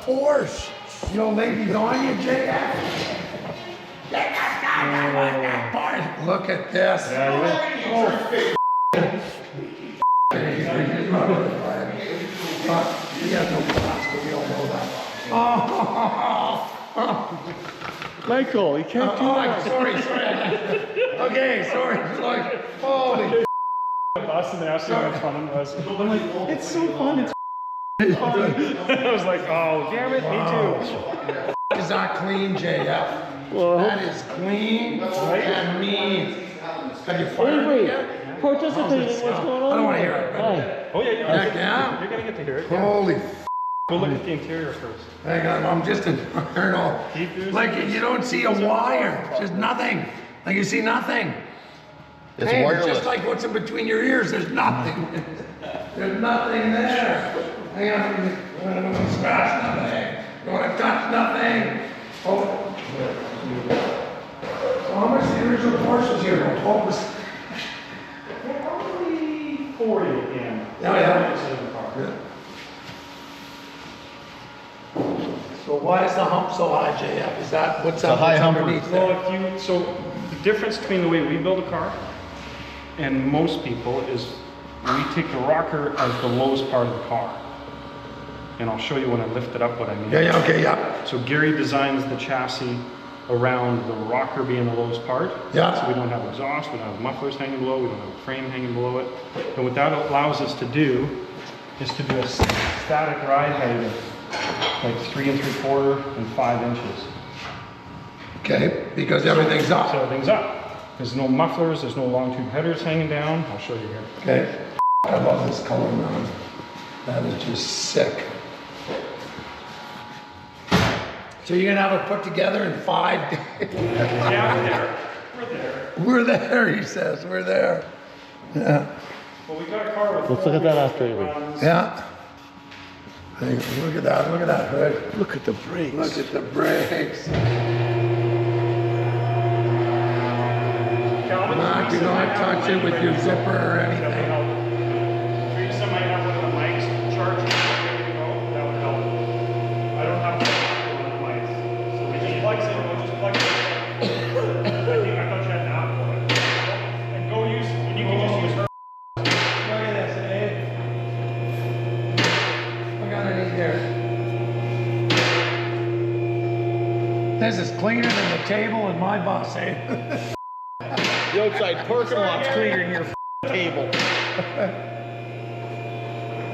Porsche. You know, ladies on you, JF. Get that guy back that Porsche. Look at this. He has no class, but we all know that. Michael, you can't do that. Sorry. Okay, sorry. Holy. Boston asked me how much fun it was. I'm like, it's so fun. It's fun. I was like, oh, damn it, me too. Is that clean, JF? Well, that is clean and mean. Have you fired Avery, it yet? participating, what's going on? I don't want to hear it. Hi. Oh, yeah, Yeah. you're going to get to hear it. Holy. Go look at the interior first. Hang on, I'm just in, like you don't see a wire, just nothing. Like you see nothing. It's Hey, wireless. just like what's in between your ears, there's nothing. There's nothing there. Hang on, I don't want to scratch nothing. I don't want to touch nothing. Oh. So how much the original Porsche is here? What was? Probably 40 again. Yeah. So why is the hump so high, JF? Is that what's a high humper. underneath there? Well, so the difference between the way we build a car and most people is we take the rocker as the lowest part of the car. And I'll show you when I lift it up what I mean. Yeah, okay, yeah. So Gary designs the chassis around the rocker being the lowest part. Yeah. So we don't have exhaust, we don't have mufflers hanging below, we don't have a frame hanging below it. And what that allows us to do is to do a static ride height of like 3 3/4 and 5 inches. Okay, because everything's up. So everything's up. There's no mufflers, there's no long tube headers hanging down. I'll show you here. Okay. I love this color, man. That is just sick. So you're gonna have it put together in 5 days? Yeah, we're there. We're there, he says. We're there. Yeah. Well, we got a car with Let's look at that after, Avery. Yeah. Hey, look at that. Look at that hood. Look at the brakes. Look at the brakes. Not do not touch it with your zipper or anything. Teresa might have one of the mics charging ready to go. That would help. I don't have one of the mics. So we just plugs in, we'll just plug it in. I thought you had an app for it. And go use, and you can just use her. Look at this, eh? Look underneath here. This is cleaner than the table in my bus, eh? The outside parking lot's cleaner than your table.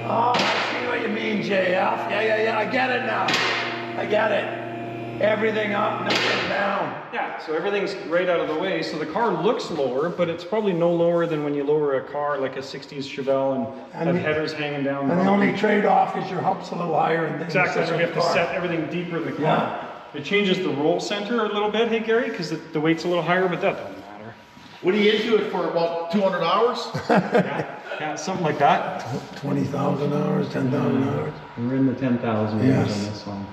Oh, I see what you mean, JF. Yeah. I get it now. I get it. Everything up, nothing down. Yeah, so everything's right out of the way. So the car looks lower, but it's probably no lower than when you lower a car like a 60s Chevelle and have headers hanging down. And the only trade-off is your hump's a little higher. And then Exactly, so we have to car. set everything deeper in the car. Yeah. It changes the roll center a little bit, hey Gary, because the weight's a little higher, but that doesn't matter. What are you into it for, about 200 hours? Yeah, something like that. 20,000 hours, 10,000 hours. We're in the 10,000 Yes. years on this one.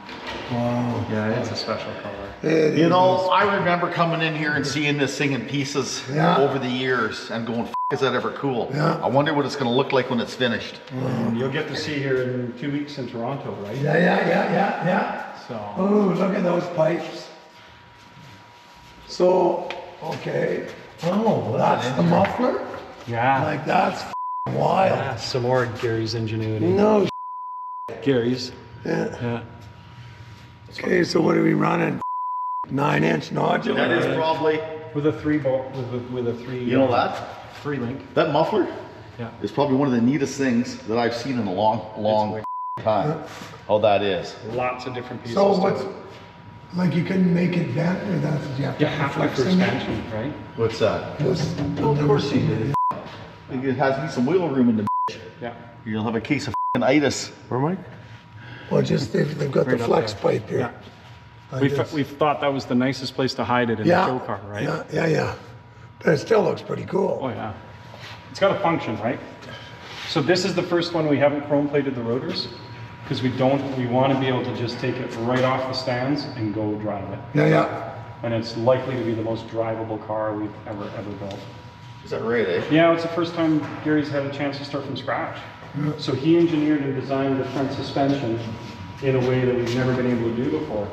Wow. Yeah, it's a special color. It You know, is. I remember coming in here and seeing this thing in pieces Yeah. over the years and going, is that ever cool? Yeah. I wonder what it's going to look like when it's finished. And you'll get to see here in 2 weeks in Toronto, right? Yeah. So, Oh, look at those pipes. So, okay. Oh, that's the muffler? yeah. Like, that's wild. Yeah, some more Gary's ingenuity. No Gary's. Yeah. Yeah. Okay, so what are we running? 9-inch nodule? That is probably, With a 3 bolt, with a 3. you know that? 3 link. That muffler Yeah. is probably one of the neatest things that I've seen in a long time. Oh, that is. Lots of different pieces. So to what's, it. like you couldn't make it bent or that's, you have to You have to flex for in it? expansion, right? What's that? This- Of course he did. It has to be some wiggle room in the Yeah. You'll have a case of itis. Where, Mike? Well, just they've got the Right up flex there. pipe here. Yeah. Like this. We've thought that was the nicest place to hide it in Yeah. a show car, right? Yeah. But it still looks pretty cool. Oh yeah. It's got a function, right? So this is the first one we haven't chrome plated the rotors because we want to be able to just take it right off the stands and go drive it. Yeah. And it's likely to be the most drivable car we've ever built. Is that right, eh? Yeah, it's the first time Gary's had a chance to start from scratch. So he engineered and designed the front suspension in a way that we've never been able to do before.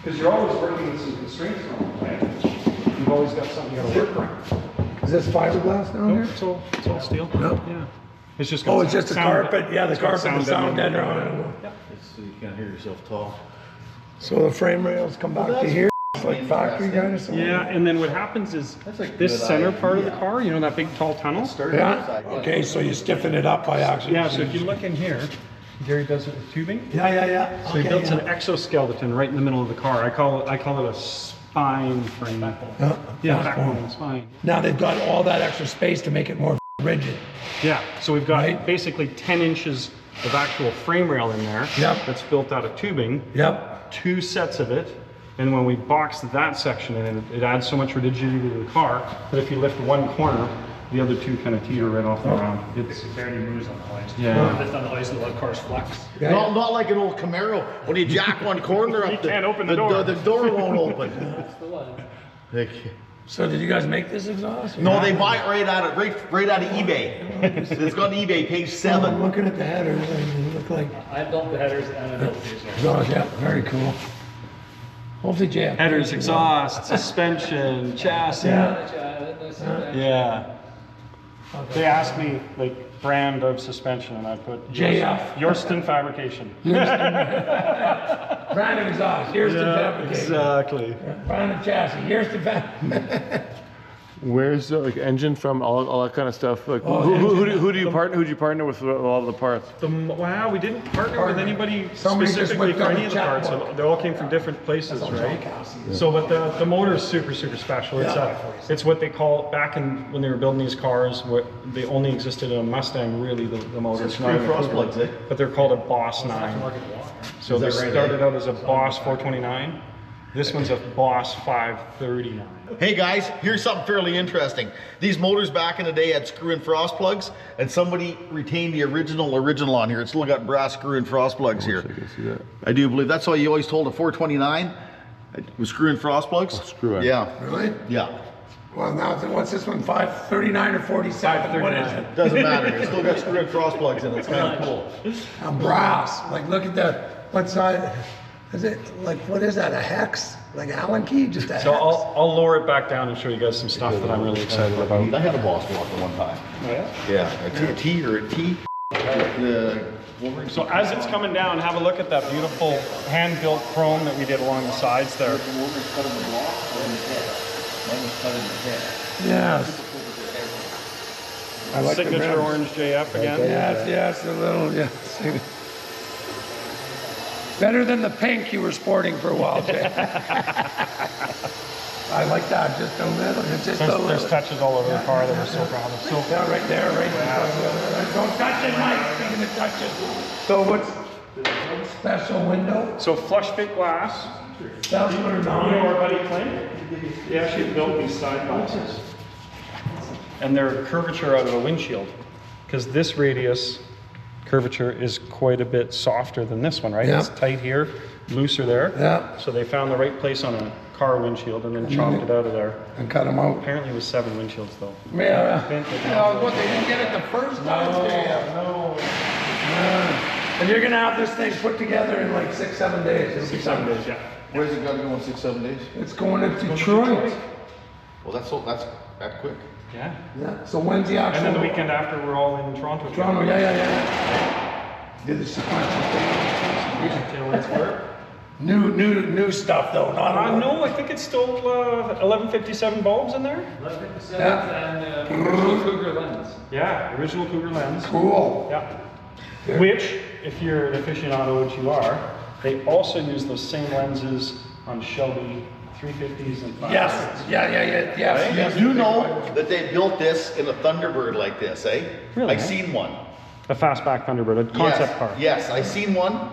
Because you're always working with some constraints on, right? You've always got something you gotta work around. Is this fiberglass down here? It's all steel. No. Yeah. It's just Oh, it's just the carpet, yeah, the it's got carpet, the sound deadening. deadener on it. So you can't hear yourself talk. So the frame rails come back to here, it's like factory kind of something? Yeah, and then what happens is That's a this good center part of the idea. car, you know that big tall tunnel? Yeah, okay, so you stiffen it up by actually. Yeah, so if you look in here, Gary does it with tubing. Yeah. So he built an exoskeleton right in the middle of the car. I call it a spine frame. Yeah, backbone and spine. Now they've got all that extra space to make it more rigid. Yeah, so we've got Right. basically 10 inches of actual frame rail in there. Yep. That's built out of tubing. Yep. 2 sets of it. And when we box that section in, it adds so much rigidity to the car that if you lift one corner, the other two kind of teeter right off the ground. It's barely moves on the ice. Yeah. Lift on the ice and a lot of cars flex. Not like an old Camaro. When you jack one corner up, can't open the door. The door won't open. So did you guys make this exhaust? No, they buy it right out of eBay. It's got page I'm 7. looking at the headers, they look like I built the headers and I built the exhaust. exhaust, yeah, very cool. Hopefully Jeff. headers, exhaust, suspension, chassis. Yeah. They asked me like brand of suspension and I put JF. Yorston Fabrication. Brand of exhaust, here's the fabrication. Exactly. Brand of chassis, here's the Where's the like engine from? All that kind of stuff. Like Oh, who do you partner with a lot of the parts? Wow, we didn't partner with anybody Somebody just specifically whipped for out any a of the parts. checkbook. So they all came from different places, right? So, but the motor is super special. It's what they call back in when they were building these cars. What they only existed in a Mustang. Really, the motor. It's not Screw cross plugs, eh? but they're called a Boss 9. So they started out as a Boss 429. This one's a Boss 539. Hey guys, here's something fairly interesting. These motors back in the day had screw and frost plugs, and somebody retained the original on here. It's still got brass screw and frost plugs here. I can see that. I do believe that's why you always told a 429 with screw and frost plugs. screw in. Yeah. Really? Yeah. Well, now, what's this one, 539 or 47? What is it? Doesn't matter. It's still got screw and frost plugs in it. It's kind of cool. A brass, like look at the, what side, is it, like what is that, a hex? Like Allen key, just a hex? So I'll lower it back down and show you guys some stuff that I'm really excited about. I had a boss walker one time. Oh, yeah? Yeah, a T or a T. So as it's coming down, have a look at that beautiful hand-built chrome that we did along the sides there. Yes. I like the Signature rims. orange JF again. Yes, a little, yes. Better than the pink you were sporting for a while, Jay. I like that, just a little, just a There's little. touches all over the car that we're so proud of. So Yeah, right there, right there. Don't touch it, Mike, speaking of touches. So what's special window? So flush fit glass. Cellular You know our buddy Clint? He actually built these side glasses. And they're curvature out of a windshield. Because this radius curvature is quite a bit softer than this one, right? Yeah. It's tight here, looser there. Yeah. So they found the right place on a car windshield and then chopped it out of there. And cut them out. Apparently it was 7 windshields though. Yeah. Clint did What, they didn't get it the first time? No. And you're gonna have this thing put together in like 6-7 days. It'll be 7 done. days, yeah. Where's it got to go in 6-7 days? It's going to Detroit. Well, that's that quick. Yeah. Yeah, so when's the actual? And then the weekend after we're all in Toronto. Toronto, yeah. Did the sequential thing. New stuff though, not No, I think it's still 1157 bulbs in there. 1157 Yeah. and original Cougar lens. Yeah, original Cougar lens. Cool. Yeah. Which, if you're an aficionado, which you are, they also use those same lenses on Shelby 350s and 500s. Yes, yes. You know that they built this in a Thunderbird like this, eh? Really, I eh? seen one. A fastback Thunderbird, a concept car. Yes, I seen one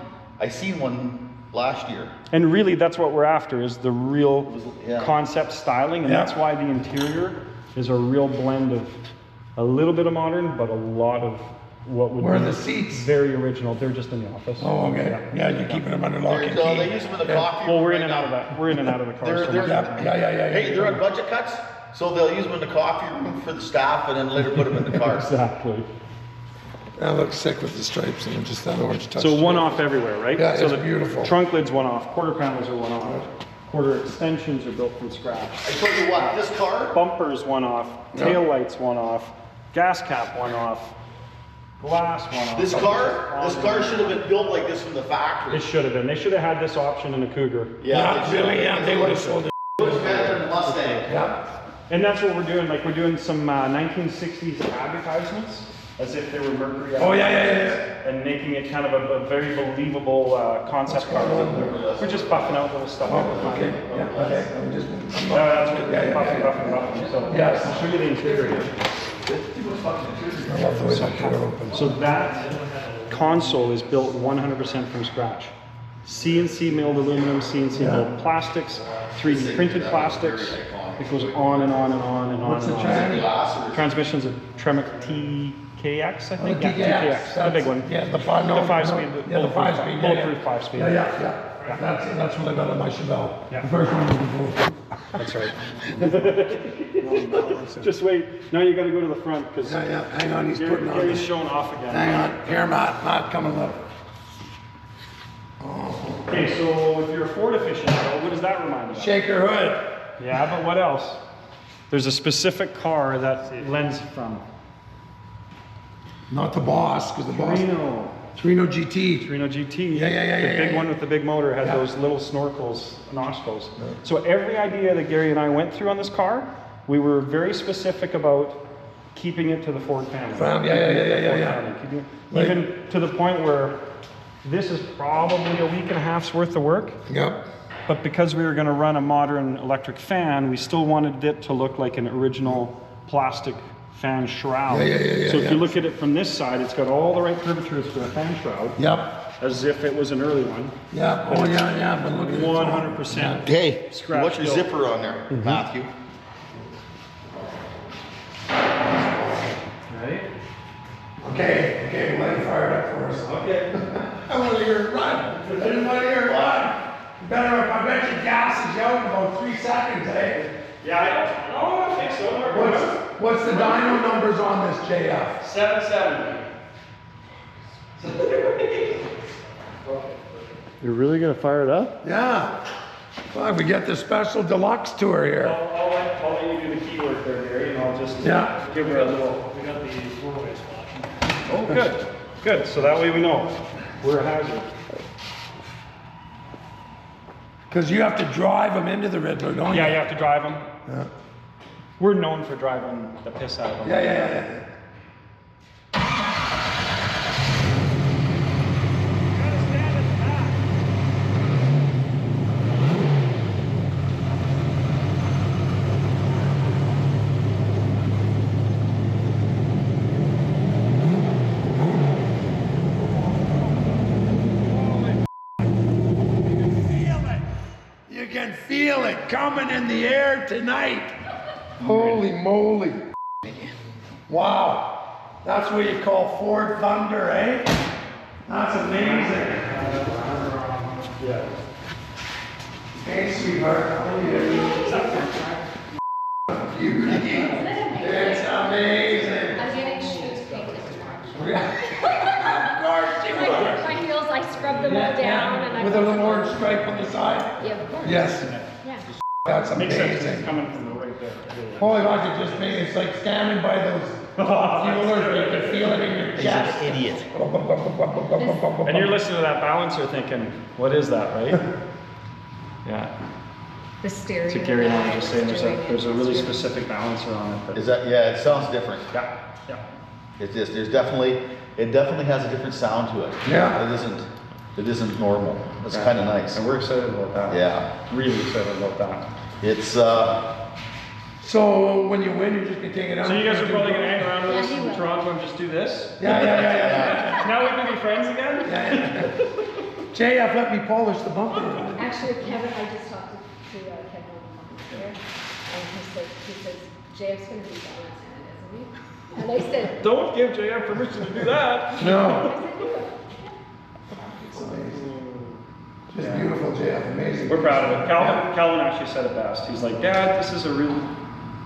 last year. And really, that's what we're after, is the real Yeah. concept styling, and Yeah. that's why the interior is a real blend of a little bit of modern, but a lot of what would Where are be the seats? very original. They're just in the office. Oh, okay. Yeah, you're keeping them under lock and key. They use them in the coffee Well, room we're right in and now. out of that. We're in and out of the car. They're- so they're- much. Yeah. Hey, they're on budget cuts, so they'll use them in the coffee room for the staff and then later put them in the car. Exactly. That looks sick with the stripes and just that orange touch. So one off everywhere, right? Yeah, so it's the beautiful. Trunk lid's one off, quarter panels are one off, quarter extensions are built from scratch. I tell you what, this car, Bumpers one off, tail lights one off, gas cap one off, glass one off. this car should have been built like this from the factory. It should have been. They should have had this option in a Cougar. Yeah, really, yeah, they would have sold it. It was better than the Mustang. Yeah. And that's what we're doing. Like we're doing some 1960s advertisements, as if they were Mercury. Oh, yeah. And making it kind of a very believable concept car. We're just buffing out little stuff. Okay, yeah, okay. That's what Yeah. buffing. So Yes. I'll show you the interior. I love the way that door opens. So that console is built 100% from scratch. CNC milled aluminum, CNC milled plastics, 3D printed plastics. It goes on and on and on and on. What's the and on. tranny? Transmission's a Tremec TKX, I think. Oh, Yeah, TKX. TKX, the big one. Yeah, the 5-speed. Yeah, the bulletproof 5-speed. Bulletproof 5-speed. Yeah. That's what I got on my Chevelle. Yeah. The first one was bulletproof. That's right. Just wait. Now you got to go to the front because Yeah, hang on, he's putting on. Gary's showing off again. Hang on, here, Matt, come and look. Okay, so if you're a Ford aficionado, what does that remind you of? Shaker hood. Yeah, but what else? There's a specific car that it lends from. Not the Boss, because the Boss. Torino. Torino GT. Torino GT. Yeah. The big one with the big motor had those little snorkels, nostrils. So every idea that Gary and I went through on this car, we were very specific about keeping it to the Ford family. Yeah. Even to the point where this is probably a week and a half's worth of work. Yep. But because we were going to run a modern electric fan, we still wanted it to look like an original plastic fan shroud. So if you look at it from this side, it's got all the right curvatures for a fan shroud. Yep. As if it was an early one. Yeah. Oh yeah. But look at it. 100%. Hey, Scratch what's your built. zipper on there, Matthew? Right? Okay, we'll let you fire it up for us. Okay. I want to hear it run. I didn't want to hear it run. Better, I bet your gas is out in about 3 seconds, eh? Yeah, I think so. What's the dyno numbers on this JF? 770. You're really gonna fire it up? Yeah. Well, we get the special deluxe tour here. I'll let you do the key work there, Gary, and I'll just give her a little. We got the four-ways flashing. Oh, good. So that way we know we're a hazard. Because you have to drive them into the Riddler, don't you? Yeah, you have to drive them. Yeah. We're known for driving the piss out of them. Yeah. You can feel it coming in the air tonight. Holy moly. Wow. That's what you call Ford Thunder, eh? That's amazing. Yeah. Hey, sweetheart, how are you? Beauty. It's amazing. I'm getting shoes painted tomorrow. Of course you are. My heels, I scrub them all down and I. With a little orange stripe on the side? Yeah, of course. Yes. Yeah. That's Makes sense. It's amazing. coming from the right there. Holy fuck, it just made it's like standing by those fuelers where you can feel it in your chest. Idiot. And you're listening to that balancer thinking, what is that, right? Yeah. The stereo. So Gary and I were just saying there's a really specific balancer on it. Is that, yeah, it sounds different. Yeah. It's just, it definitely has a different sound to it. Yeah. It isn't normal. It's kind of nice. And we're excited about that. Yeah. Really excited about that. It's, So when you win, you're just gonna take it out. So you guys are probably gonna hang around with Yeah, us he in will. Toronto and just do this? Yeah. Now we can be friends again? JF, let me polish the bumper. Actually, Kevin, I just talked to Kevin on the phone here, and he says, JF's gonna be balancing it, isn't he? And I said, Don't give JF permission to do that. No. It's amazing. Just beautiful, JF, amazing. We're proud of it. Calvin actually said it best. He's like, Dad, this is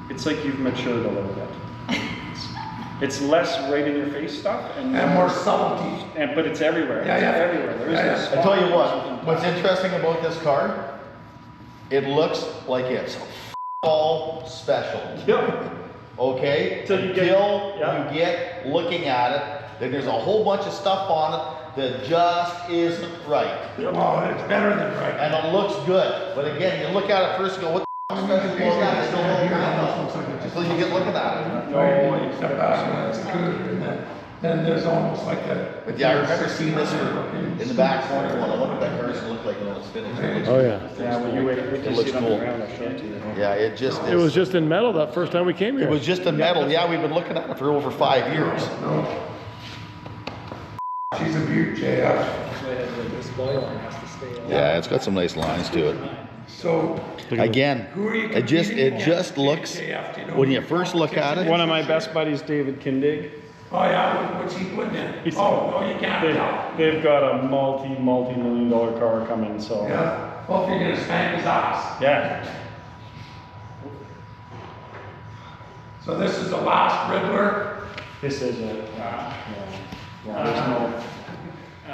it's like you've matured a little bit. It's less right in your face stuff and more subtlety. but it's everywhere. Yeah, It's yeah. everywhere. There Yeah, isn't a yeah. I tell you spot. what's interesting about this car, it looks like it's all special. Yeah. Okay? Till you get- Until yeah. you get looking at it, then there's a whole bunch of stuff on it that just isn't right. Well, it's better than right. And it looks good. But again, you look at it first and go, what the f*** is special about that? I still don't know. Until you get looking at it. Oh, except when it's a cougar, and then there's almost like a. But yeah, I remember seeing this in the back corner when I looked at that car, it looked like, it's finished. It looks Oh, yeah. Yeah, when you wait, It looks cool. I'll show it to you. Yeah, it just It was is. just in metal that first time we came here. It was just in metal. Yeah, we've been looking at it for over 5 years. No. She's a beaut, JF. Yeah, it's got some nice lines to it. So, Again, who are you it just competing just against, looks, JF? Do you know when who you first look at it, One of my best buddies, David Kindig. Oh, yeah, what's he putting in? Oh, you can't tell. They've got a multi-million-dollar car coming, so. Yeah, well, if you're gonna spank his ass. Yeah. So this is the last Riddler. This is it. Yeah, there's no.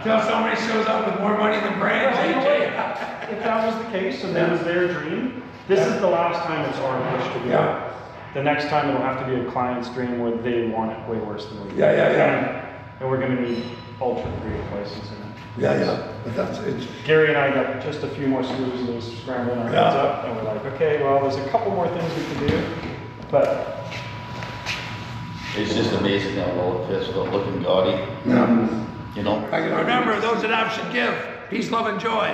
Till somebody shows up with more money than brains, Well, you know AJ. what? If that was the case and that was their dream, this is the last time it's our wish to do Yeah. it. The next time it'll have to be a client's dream where they want it way worse than we do. Yeah, yeah, yeah. And we're gonna need ultra creative licensing. Yeah, yeah, but that's it. Gary and I got just a few more screws loose, scrambling our Yeah. heads up, and we're like, okay, well, there's a couple more things we can do, but it's just amazing how well it fits without looking gaudy, Yeah. you know? Remember, those that have should give. Peace, love, and joy.